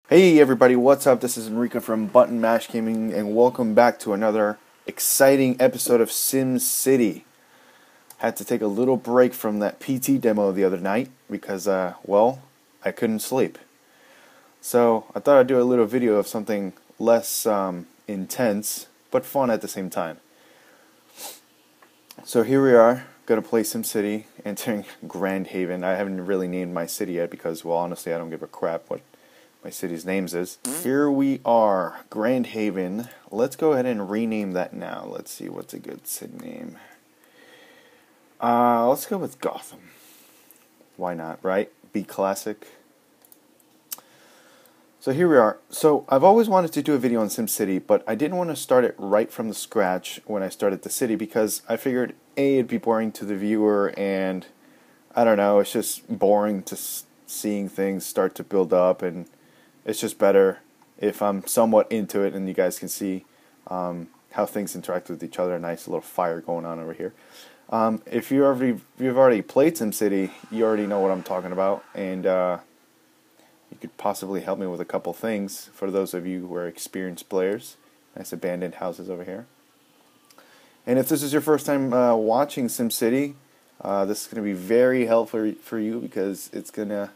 Hey everybody, what's up? This is Enrico from Button Mash Gaming, and welcome back to another exciting episode of SimCity. Had to take a little break from that PT demo the other night because, I couldn't sleep. So I thought I'd do a little video of something less intense, but fun at the same time. So here we are, gonna play SimCity, entering Grand Haven. I haven't really named my city yet because, well, honestly, I don't give a crap what my city's names is. Here we are, Grand Haven. Let's go ahead and rename that now. Let's see what's a good city name. Let's go with Gotham. Why not, right? Be classic. So here we are. So I've always wanted to do a video on SimCity, but I didn't want to start it right from the scratch when I started the city because I figured A, it'd be boring to the viewer, and I don't know, it's just boring to seeing things start to build up, and it's just better if I'm somewhat into it and you guys can see how things interact with each other. A nice little fire going on over here. If you've already played SimCity, you already know what I'm talking about, and you could possibly help me with a couple things for those of you who are experienced players. Nice abandoned houses over here. And if this is your first time watching SimCity, this is going to be very helpful for you because it's going to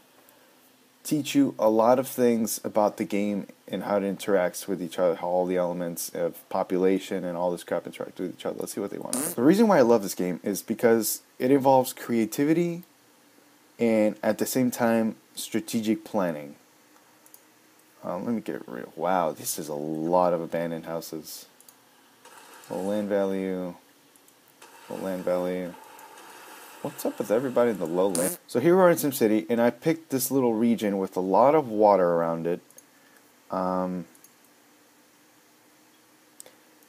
teach you a lot of things about the game and how it interacts with each other, how all the elements of population and all this crap interact with each other. Let's see what they want. The reason why I love this game is because it involves creativity and at the same time strategic planning. Let me get real. Wow, this is a lot of abandoned houses. Low land value. Low land value. What's up with everybody in the lowland? So here we are in SimCity, and I picked this little region with a lot of water around it.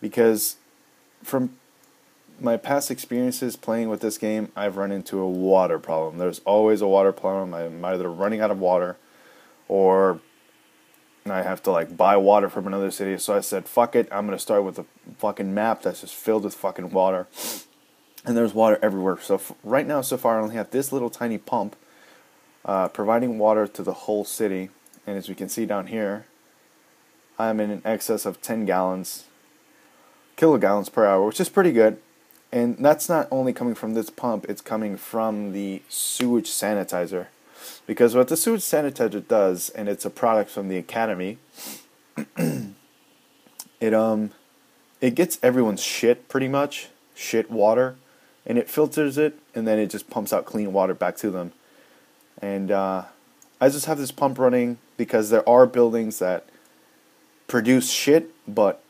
Because from my past experiences playing with this game, I've run into a water problem. There's always a water problem. I'm either running out of water, or I have to buy water from another city. So I said, fuck it, I'm going to start with a fucking map that's just filled with fucking water. And there's water everywhere. So right now, so far, I only have this little tiny pump providing water to the whole city. And as we can see down here, I'm in excess of 10 kilogallons per hour, which is pretty good. And that's not only coming from this pump, it's coming from the sewage sanitizer. Because what the sewage sanitizer does, and it's a product from the Academy, it gets everyone's shit, pretty much, shit water, and it filters it, and then it just pumps out clean water back to them. And I just have this pump running because there are buildings that produce shit, but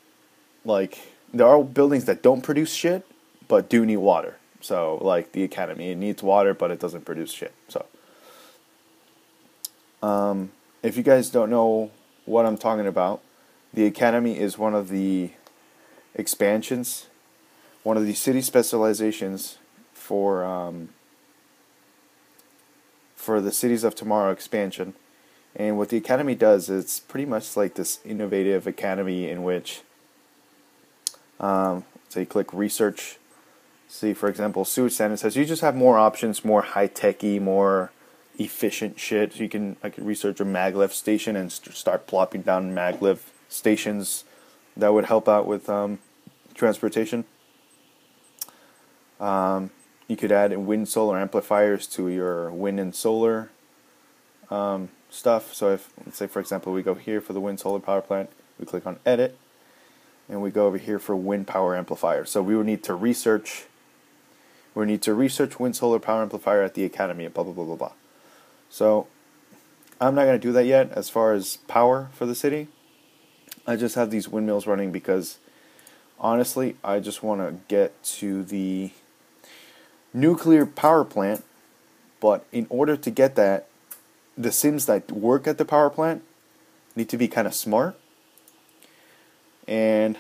there are buildings that don't produce shit, but do need water. So like the Academy, it needs water, but it doesn't produce shit. So if you guys don't know what I'm talking about, the Academy is one of the expansions, one of the city specializations for the Cities of Tomorrow expansion. And what the Academy does, it's pretty much like this innovative academy in which, so you click research, see for example sewage sanitizer, you just have more options, more high-techy, more efficient shit. So I could research a maglev station and start plopping down maglev stations that would help out with transportation. You could add wind solar amplifiers to your wind and solar stuff. So if, let's say for example, we go here for the wind solar power plant, we click on edit, and we go over here for wind power amplifier. So we would need to research wind solar power amplifier at the Academy, blah blah blah blah blah. So I'm not going to do that yet as far as power for the city. I just have these windmills running because honestly I just want to get to the nuclear power plant, but in order to get that, the Sims that work at the power plant need to be kind of smart. And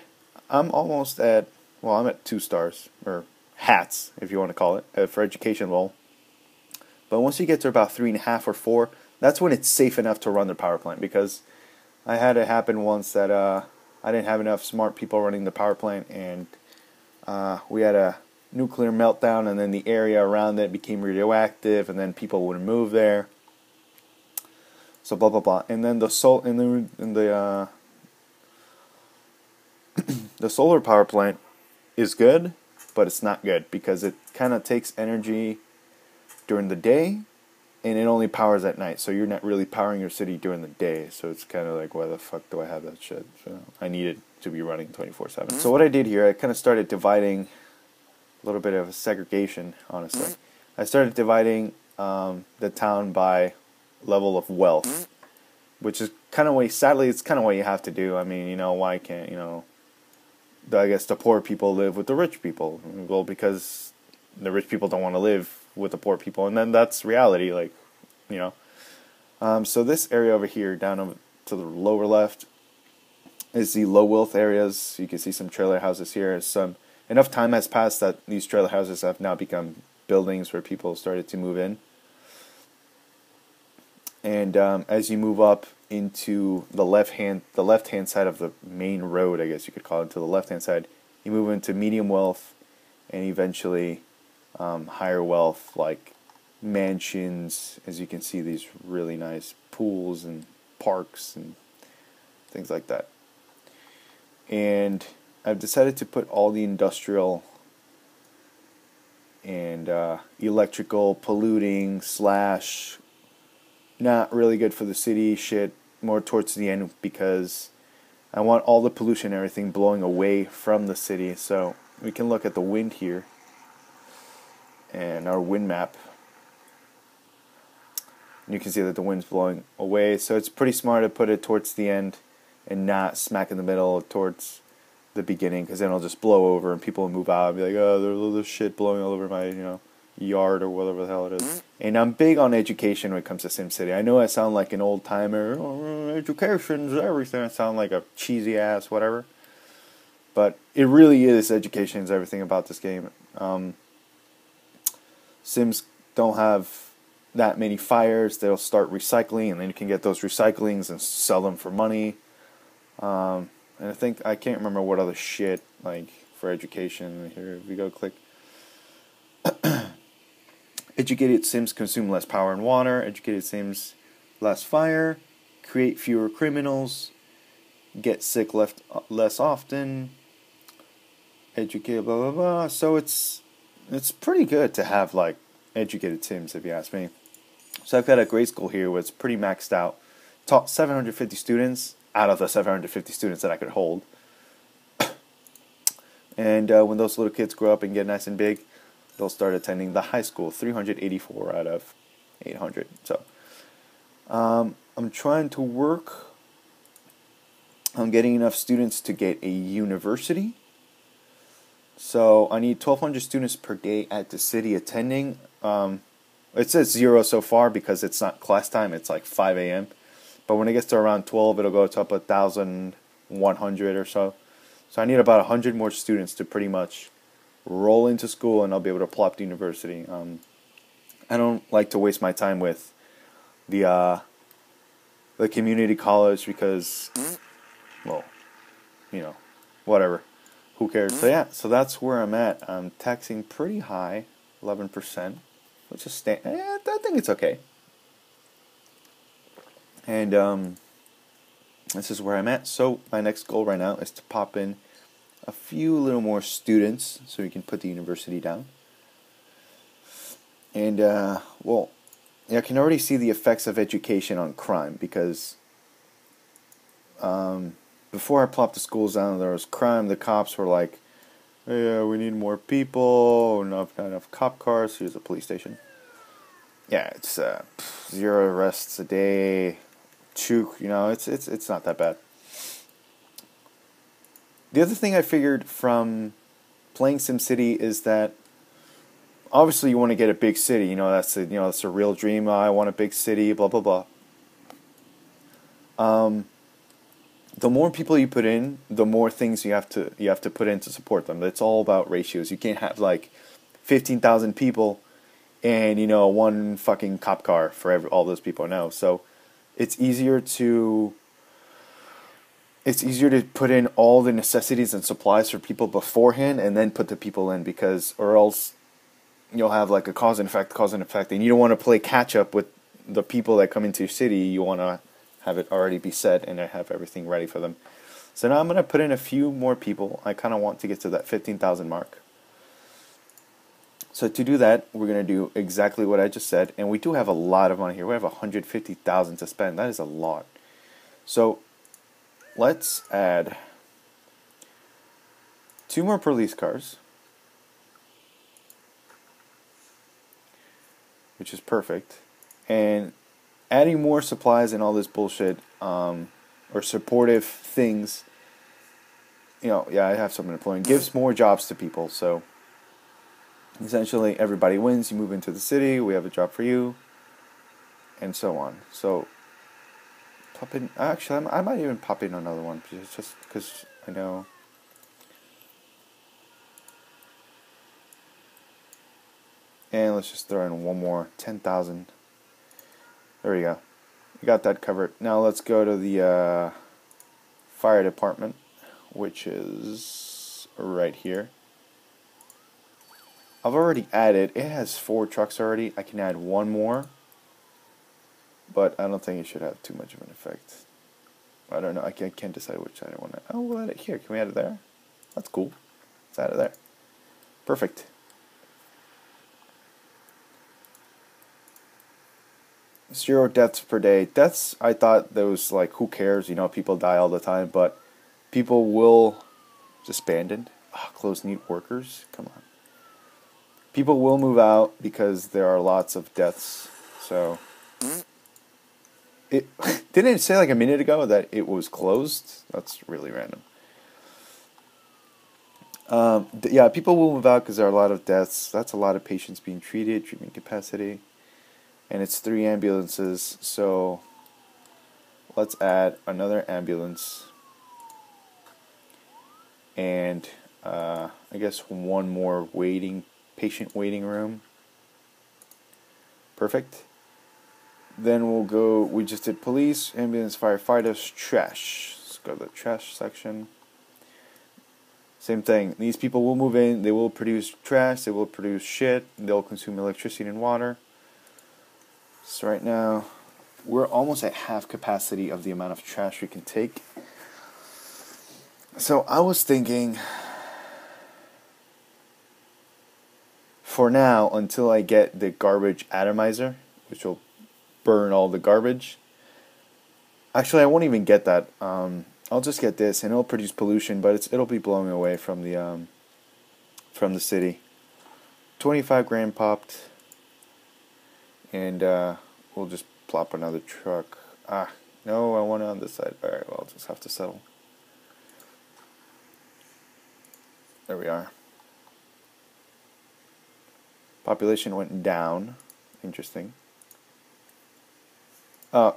I'm almost at, well, I'm at 2 stars, or hats, if you want to call it, for education level. But once you get to about 3.5 or 4, that's when it's safe enough to run the power plant. Because I had it happen once that I didn't have enough smart people running the power plant, and we had a nuclear meltdown, and then the area around it became radioactive, and then people wouldn't move there. So blah blah blah, and then the solar power plant is good, but it's not good because it kind of takes energy during the day, and it only powers at night. So you're not really powering your city during the day. So it's kind of like, why the fuck do I have that shit? So I need it to be running 24/7. So what I did here, I kind of started dividing a little bit of a segregation, honestly. I started dividing the town by level of wealth, which is kind of sadly, it's kind of what you have to do. I mean, why can't, I guess the poor people live with the rich people? Well, because the rich people don't want to live with the poor people, and then that's reality, so this area over here, down over to the lower left, is the low wealth areas. You can see some trailer houses here. Enough time has passed that these trailer houses have now become buildings where people started to move in. And as you move up into the left hand side of the main road, I guess you could call it, to the left hand side, you move into medium wealth, and eventually higher wealth, like mansions. As you can see, these really nice pools and parks and things like that. And I've decided to put all the industrial and electrical polluting / not really good for the city shit more towards the end, because I want all the pollution and everything blowing away from the city. So we can look at the wind here and our wind map, and you can see that the wind's blowing away. So it's pretty smart to put it towards the end and not smack in the middle towards the beginning, because then it'll just blow over and people will move out and be like, oh, there's all this shit blowing all over my yard or whatever the hell it is. And I'm big on education when it comes to SimCity. I know I sound like an old timer. Oh, education's everything. I sound like a cheesy ass whatever, but it really is. Education is everything about this game. Sims don't have that many fires. They'll start recycling, and then you can get those recyclings and sell them for money. And I can't remember what other shit, like, for education. Here we go, click. Educated Sims consume less power and water. Educated Sims less fire. Create fewer criminals. Get sick less often. Educated blah blah blah. So it's pretty good to have, like, educated Sims, if you ask me. So I've got a grade school here where it's pretty maxed out. Taught 750 students out of the 750 students that I could hold. And when those little kids grow up and get nice and big, they'll start attending the high school. 384 out of 800. So I'm trying to work on getting enough students to get a university. So I need 1,200 students per day at the city attending. It says 0 so far because it's not class time. It's like 5 a.m. But when it gets to around 12, it'll go to up 1,100 or so. So I need about 100 more students to pretty much roll into school, and I'll be able to plop the university. I don't like to waste my time with the community college because, well, whatever. Who cares? So yeah, so that's where I'm at. I'm taxing pretty high, 11%, which is I think it's okay. And this is where I'm at. So my next goal right now is to pop in a few little more students so we can put the university down. And well, I can already see the effects of education on crime, because before I plopped the schools down, there was crime. The cops were like, "Yeah, we need more people. Not enough cop cars." Here's a police station. Yeah, it's 0 arrests a day. It's not that bad. The other thing I figured from playing SimCity is that obviously you want to get a big city. That's a real dream. I want a big city. Blah blah blah. The more people you put in, the more things you have to put in to support them. It's all about ratios. You can't have like 15,000 people and one fucking cop car for all those people. No, so it's easier to put in all the necessities and supplies for people beforehand and then put the people in, or else you'll have like a cause and effect, and you don't want to play catch up with the people that come into your city, you want to have it already be set and have everything ready for them. So now I'm going to put in a few more people. I kind of want to get to that 15,000 mark. So to do that, we're going to do exactly what I just said. And we do have a lot of money here. We have 150,000 to spend. That is a lot. So let's add 2 more police cars, which is perfect. And adding more supplies and all this bullshit, or supportive things, yeah, I have some employment, gives more jobs to people. So essentially, everybody wins. You move into the city, we have a job for you, and so on. So, pop in. Actually, I might even pop in another one, just because I know. And let's just throw in one more, 10,000. There we go. We got that covered. Now let's go to the fire department, which is right here. I've already added, it has 4 trucks already. I can add 1 more, but I don't think it should have too much of an effect. I don't know, I can't decide which side I want to. Oh, we'll add it here. Can we add it there? That's cool. Let's add it there. Perfect. Zero deaths per day. Deaths, I thought that was like, who cares? You know, people die all the time, but people will disbanded. Close knit workers. Come on. People will move out because there are lots of deaths. So, it didn't it say like a minute ago that it was closed? That's really random. Yeah, people will move out because there are a lot of deaths. That's a lot of patients being treated, treatment capacity. And it's 3 ambulances, so let's add another ambulance. And I guess 1 more patient waiting room. Perfect. Then we'll go, we just did police, ambulance, firefighters, trash. Let's go to the trash section. Same thing. These people will move in, they will produce trash, they will produce shit, they'll consume electricity and water. So right now, we're almost at half capacity of the amount of trash we can take. So I was thinking, for now, until I get the garbage atomizer, which will burn all the garbage. Actually, I won't even get that. I'll just get this, and it'll produce pollution, but it'll be blowing away from the city. 25 grand popped, and we'll just plop another truck. No, I want it on this side. All right, well, I'll just have to settle. There we are. Population went down. Interesting.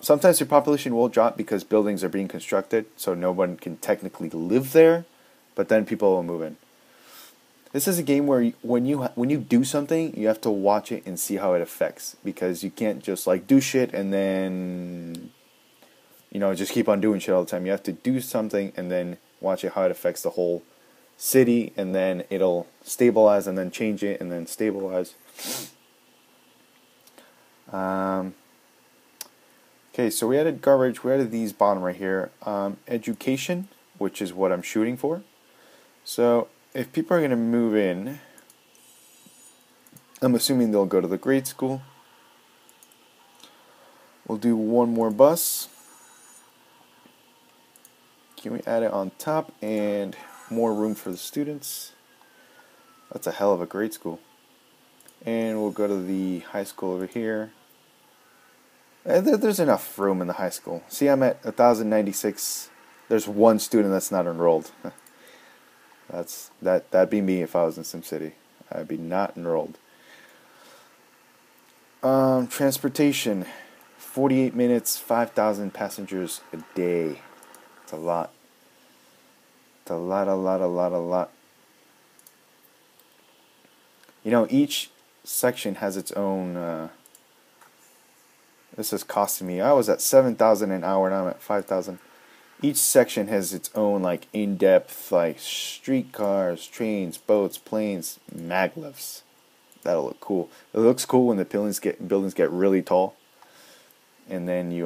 Sometimes your population will drop because buildings are being constructed, so no one can technically live there, but then people will move in. This is a game where when you do something, you have to watch it and see how it affects, because you can't just like do shit and then just keep on doing shit all the time. You have to do something and then watch it how it affects the whole city, and then it'll stabilize and then change it and then stabilize. Okay, so we added garbage, we added these bottom right here. Education, which is what I'm shooting for. So if people are going to move in, I'm assuming they'll go to the grade school. We'll do 1 more bus. Can we add it on top and more room for the students? That's a hell of a grade school. And we'll go to the high school over here. There's enough room in the high school. See, I'm at 1,096. There's 1 student that's not enrolled. That'd be me if I was in SimCity. I'd be not enrolled. Transportation, 48 minutes, 5,000 passengers a day. It's a lot. It's a lot. Each section has its own. This is costing me. I was at 7,000 an hour, now I'm at 5,000. Each section has its own like in-depth like streetcars, trains, boats, planes, maglevs. That'll look cool. It looks cool when the buildings get really tall. and then you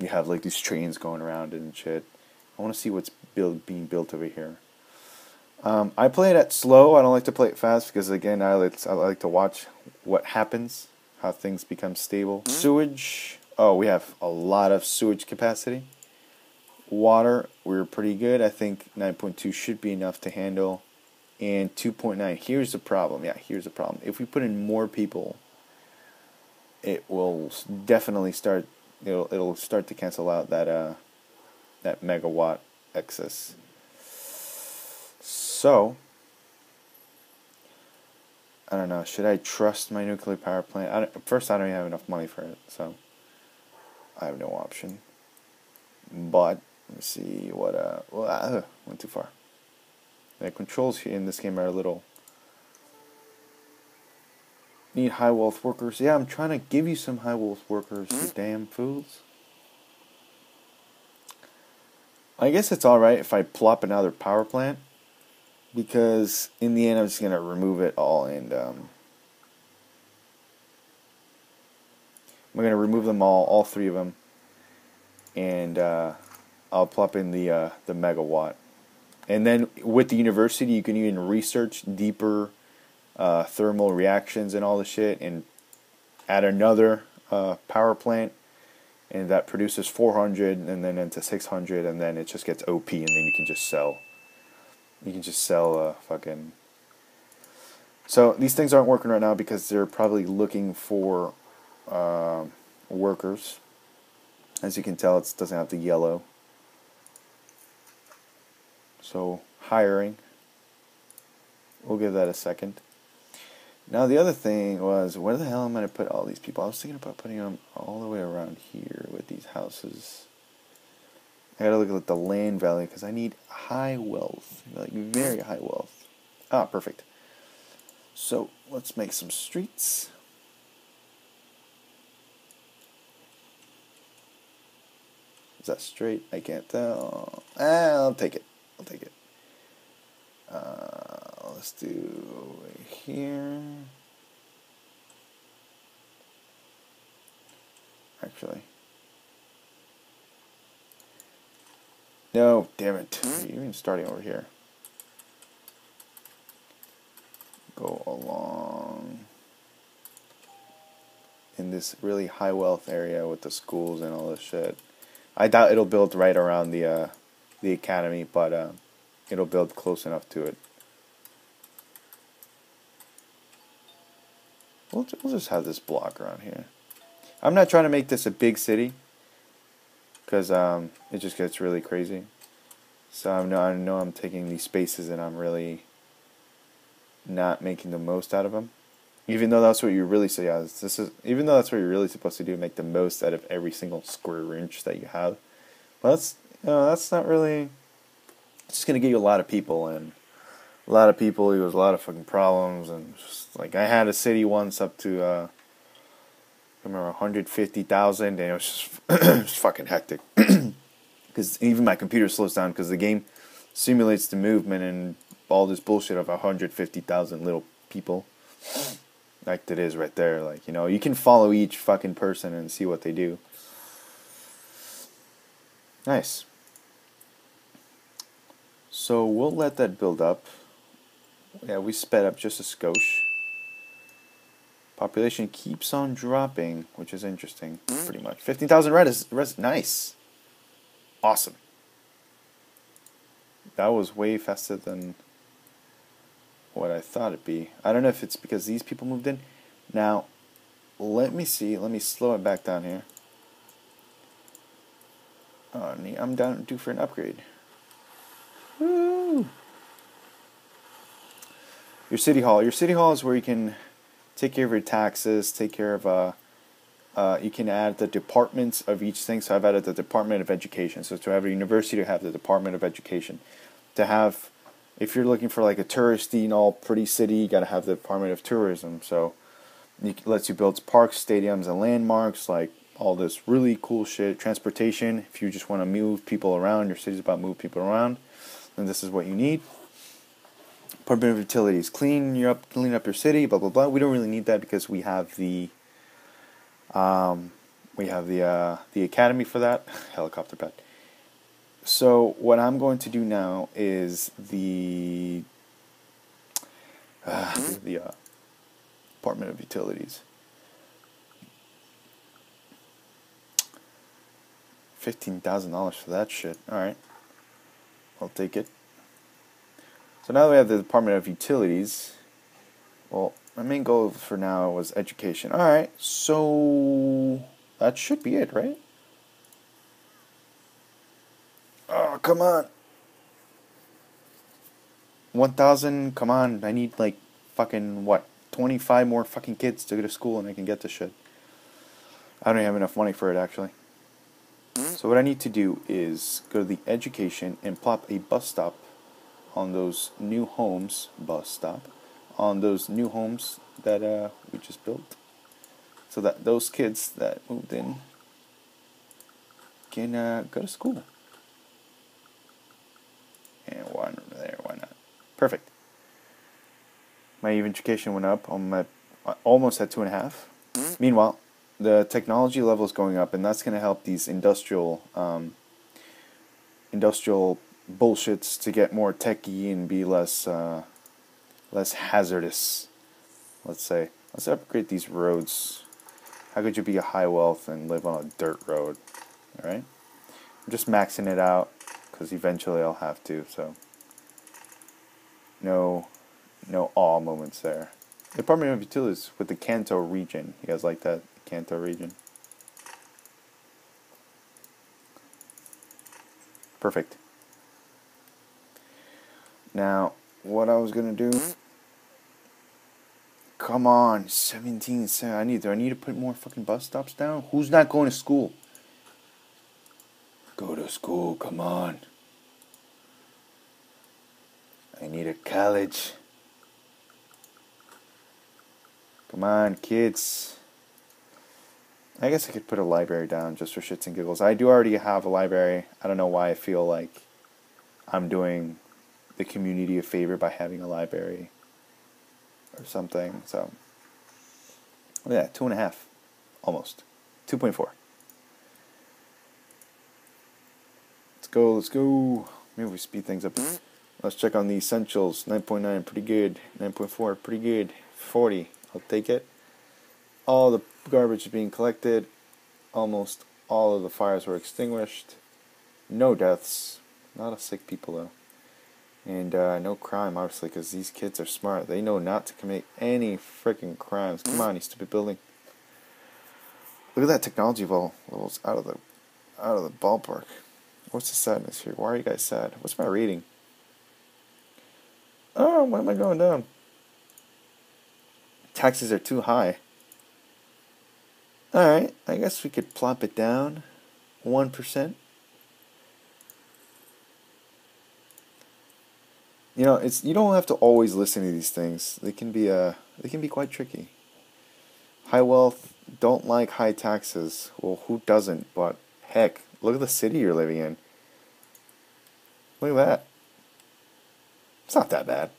have like these trains going around and shit. I want to see what's being built over here. I play it at slow. I don't like to play it fast because again, I like to watch what happens, how things become stable. Sewage. Oh, we have a lot of sewage capacity. Water, we're pretty good. I think 9.2 should be enough to handle. And 2.9. Here's the problem. Yeah, here's the problem. If we put in more people, it will definitely start. It'll start to cancel out that megawatt excess. So, I don't know. Should I trust my nuclear power plant? First, I don't even have enough money for it, so I have no option. But let me see what. Went too far. The controls here in this game are a little. Need high wealth workers. Yeah, I'm trying to give you some high wealth workers, you damn fools. I guess it's alright if I plop another power plant, because in the end I'm just going to remove it all and we're going to remove them all three of them, and I'll plop in the megawatt. And then with the university you can even research deeper thermal reactions and all the shit, and add another power plant, and that produces 400 and then into 600, and then it just gets OP, and then you can just sell. You can just sell fucking. So these things aren't working right now because they're probably looking for workers. As you can tell, it doesn't have the yellow. So hiring. We'll give that a second. Now the other thing was, where the hell am I going to put all these people? I was thinking about putting them all the way around here with these houses. I gotta look at the land value because I need high wealth, like very high wealth. Ah, perfect. So let's make some streets. Is that straight? I can't tell. I'll take it. I'll take it. Let's do right here. Actually. No, damn it. You're even starting over here. Go along in this really high wealth area with the schools and all this shit. I doubt it'll build right around the academy, but it'll build close enough to it. We'll just have this block around here. I'm not trying to make this a big city, because it just gets really crazy. So I know I'm taking these spaces and I'm really not making the most out of them. Even though that's what you really say. Yeah, even though that's what you're really supposed to do, make the most out of every single square inch that you have. But that's not really. It's just gonna give you a lot of people, and a lot of people equals a lot of fucking problems. And just, like, I had a city once up to I remember 150,000, and it was just, it was fucking hectic. Because even my computer slows down because the game simulates the movement and all this bullshit of 150,000 little people. Like it is right there. Like, you can follow each fucking person and see what they do. Nice. So we'll let that build up. Yeah, we sped up just a skosh. Population keeps on dropping, which is interesting, pretty much. 15,000 res, nice. Awesome. That was way faster than what I thought it'd be. I don't know if it's because these people moved in. Now, let me see. Let me slow it back down here. Oh, I'm due for an upgrade. Woo! Your city hall. Your city hall is where you can take care of your taxes, take care of, you can add the departments of each thing. So I've added the Department of Education. So to have a university, to have the Department of Education. To have, if you're looking for like a touristy, all pretty city, you got to have the Department of Tourism. So it lets you build parks, stadiums, and landmarks, like all this really cool shit. Transportation, if you just want to move people around, your city's about to move people around, then this is what you need. Department of Utilities, clean up your city, blah blah blah. We don't really need that because we have the We have the academy for that helicopter pad. So what I'm going to do now is the Department of Utilities. $15,000 for that shit. All right, I'll take it. So now that we have the Department of Utilities, well, my main goal for now was education. All right, so that should be it, right? Oh, come on. 1,000, come on. I need like fucking, what, 25 more fucking kids to go to school and I can get this shit. I don't have enough money for it, actually. So what I need to do is go to the education and plop a bus stop on those new homes, on those new homes that we just built. So that those kids that moved in can go to school. And one there, why not? Perfect. My education went up. Almost at 2.5. Meanwhile, the technology level is going up, and that's going to help these industrial bullshits to get more techy and be less hazardous. Let's say. Let's upgrade these roads. How could you be a high wealth and live on a dirt road? All right. I'm just maxing it out because eventually I'll have to. So no awe moments there. Department of Utilities with the Kanto region. You guys like that? Kanto region. Perfect. Now, what I was gonna do? Come on, 17. Do I need to put more fucking bus stops down? Who's not going to school? Go to school, come on. I need a college. Come on, kids. I guess I could put a library down just for shits and giggles. I do already have a library. I don't know why I feel like I'm doing the community a favor by having a library or something. So, yeah, 2.5. Almost. 2.4. Let's go. Maybe we speed things up. Let's check on the essentials. 9.9, pretty good. 9.4, pretty good. 40, I'll take it. All the garbage is being collected. Almost all of the fires were extinguished. No deaths. Not a sick people, though. And no crime, obviously, because these kids are smart. They know not to commit any freaking crimes. Come on, you stupid building. Look at that technology levels out of the ballpark. What's the sadness here? Why are you guys sad? What's my rating? Oh, why am I going down? Taxes are too high. Alright, I guess we could plop it down 1%. You know, you don't have to always listen to these things. They can be quite tricky. High wealth don't like high taxes. Well, who doesn't? But heck, look at the city you're living in. Look at that. It's not that bad.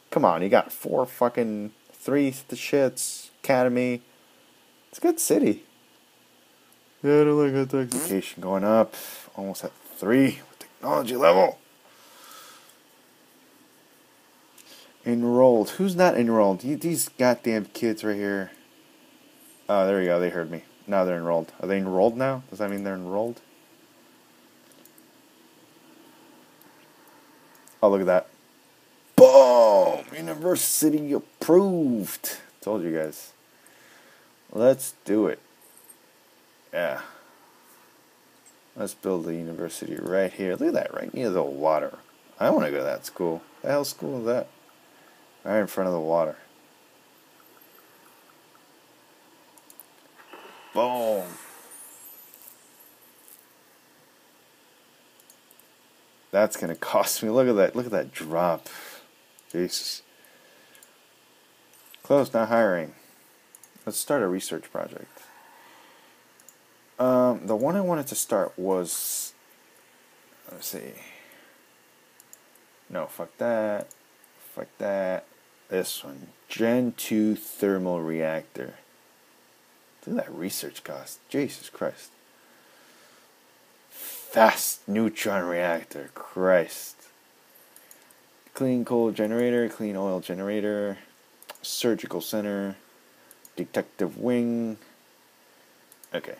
Come on, you got 3 the shits, academy. It's a good city. Yeah, I don't like high tax. Education going up, almost at 3 with technology level. Enrolled. Who's not enrolled? These goddamn kids right here. Oh, there we go. They heard me. Now they're enrolled. Are they enrolled now? Does that mean they're enrolled? Oh, look at that. Boom! University approved. Told you guys. Let's do it. Yeah. Let's build the university right here. Look at that, right near the water. I want to go to that school. The hell school is that? Right in front of the water. Boom. That's gonna cost me. Look at that. Look at that drop. Jesus. Close, not hiring. Let's start a research project. The one I wanted to start was, let's see. No, fuck that. Fuck that. This one. Gen 2 thermal reactor. Look at that research cost. Jesus Christ. Fast neutron reactor. Christ. Clean coal generator, clean oil generator, surgical center, detective wing. Okay.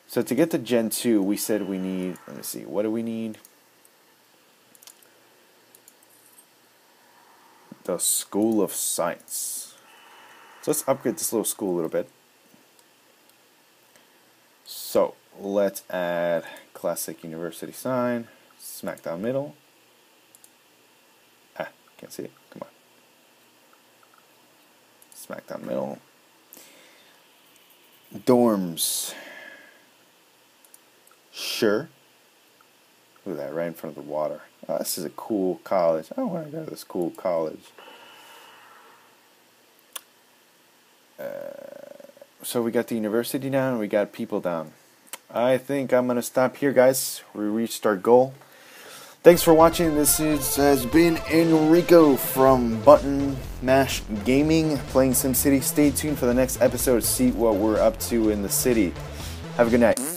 So to get to Gen 2, we said we need, let me see, what do we need? The School of Science. So let's upgrade this little school a little bit. So let's add classic university sign, smack down middle. Ah, can't see it. Come on. Smack down middle. Dorms. Sure. Look at that, right in front of the water. Oh, this is a cool college. I want to go to this cool college. So we got the university down, we got people down. I think I'm going to stop here, guys. We reached our goal. Thanks for watching. This has been Enrico from Button Mash Gaming, playing SimCity. Stay tuned for the next episode to see what we're up to in the city. Have a good night.